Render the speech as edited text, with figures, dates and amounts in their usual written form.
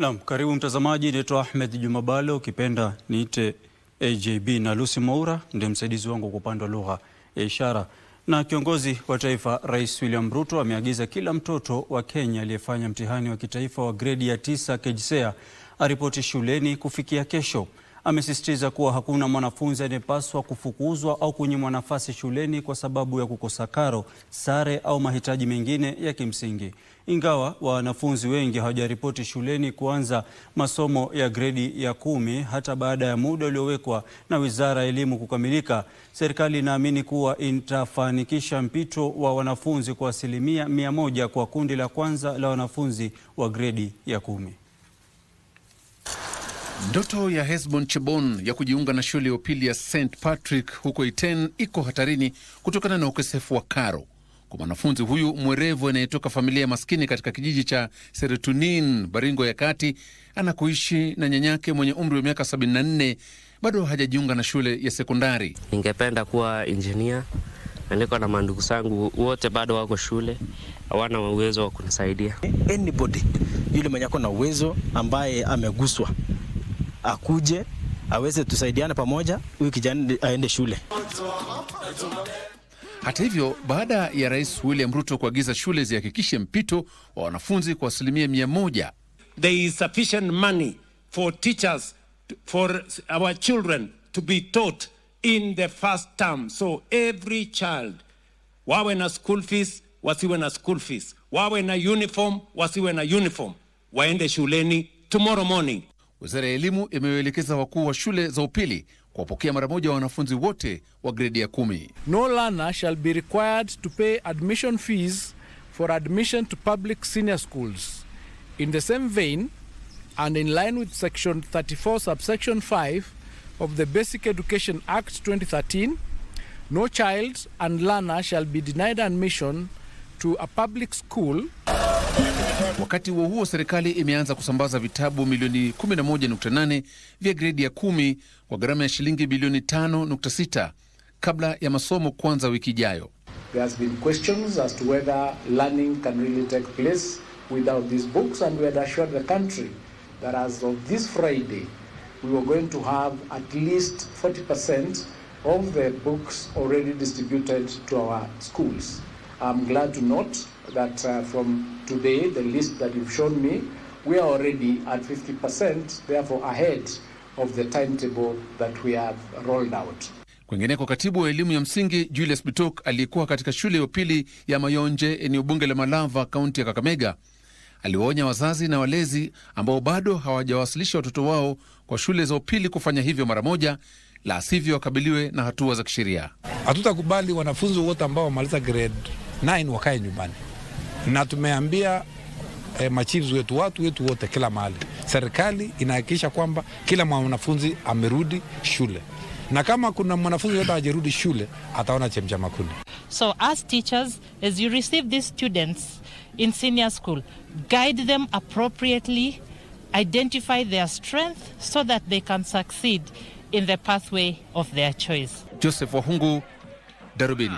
Naam, karibu mtazamaji, naitwa Ahmed Jumabalo, ukipenda niite AJB, na Lucy Mwaura ndiye msaidizi wangu kwa upande wa lugha ya ishara. Na kiongozi wa taifa Rais William Ruto ameagiza kila mtoto wa Kenya aliyefanya mtihani wa kitaifa wa gredi ya 9 KJSEA aripoti shuleni kufikia kesho. Amesisitiza kuwa hakuna mwanafunzi anayepaswa kufukuzwa au kunyimwa nafasi shuleni kwa sababu ya kukosa karo, sare au mahitaji mengine ya kimsingi. Ingawa wanafunzi wengi hawajaripoti shuleni kuanza masomo ya gredi ya 10 hata baada ya muda uliowekwa na Wizara ya Elimu kukamilika, serikali inaamini kuwa itafanikisha mpito wa wanafunzi kwa 100% kwa kundi la kwanza la wanafunzi wa gredi ya 10. Ndoto ya Hesbon Chebon ya kujiunga na shule ya upili ya St Patrick huko Iten iko hatarini kutokana na ukosefu wa karo. Kwa mwanafunzi huyu mwerevu anayetoka familia maskini katika kijiji cha Seretunin, Baringo ya Kati, anakoishi na nyanyake mwenye umri wa miaka 74, bado hajajiunga na shule ya sekondari. Ningependa kuwa engineer, na niko na mandugu zangu wote bado wako shule, hawana uwezo wa kunisaidia. Anybody yule mwenye ako na uwezo ambaye ameguswa akuje aweze tusaidiana pamoja, huyu kijana aende shule. Hata hivyo, baada ya Rais William Ruto kuagiza shule zihakikishe mpito wa wanafunzi kwa 100%, there is sufficient money for teachers for our children to be taught in the first term. So every child, wawe na school fees, wasiwe na school fees, wawe na uniform, wasiwe na uniform, waende shuleni tomorrow morning. Wizara ya Elimu imewaelekeza wakuu wa shule za upili kuwapokea mara moja wanafunzi wote wa gredi ya 10. No learner shall be required to pay admission fees for admission to public senior schools. In the same vein, and in line with Section 34, subsection 5 of the Basic Education Act 2013, no child and learner shall be denied admission to a public school. Wakati huo serikali imeanza kusambaza vitabu milioni 11.8 vya gredi ya 10 kwa gharama ya shilingi bilioni 5.6 kabla ya masomo kuanza wiki ijayo. There has been questions as to whether learning can really take place without these books, and we had assured the country that as of this Friday we were going to have at least 40% of the books already distributed to our schools. I'm glad to note that from today, the list that you've shown me, we are already at 50%, therefore ahead of the timetable that we have rolled out. Kwingineko, katibu wa elimu ya msingi Julius Bitok aliyekuwa katika shule ya upili ya Mayonje, eneo bunge la Malava, kaunti ya Kakamega, aliwaonya wazazi na walezi ambao bado hawajawasilisha watoto wao kwa shule za upili kufanya hivyo mara moja, la sivyo wakabiliwe na hatua za kisheria. Hatutakubali wanafunzi wote ambao wamaliza grade 9 wakae nyumbani. Na tumeambia machiefs wetu, watu wetu wote kila mahali, serikali inahakikisha kwamba kila mwanafunzi amerudi shule. Na kama kuna mwanafunzi yote hajarudi shule, ataona chemcha makuni. So as teachers, as you receive these students in senior school, guide them appropriately, identify their strength so that they can succeed in the pathway of their choice. Joseph Wahungu, Darubini.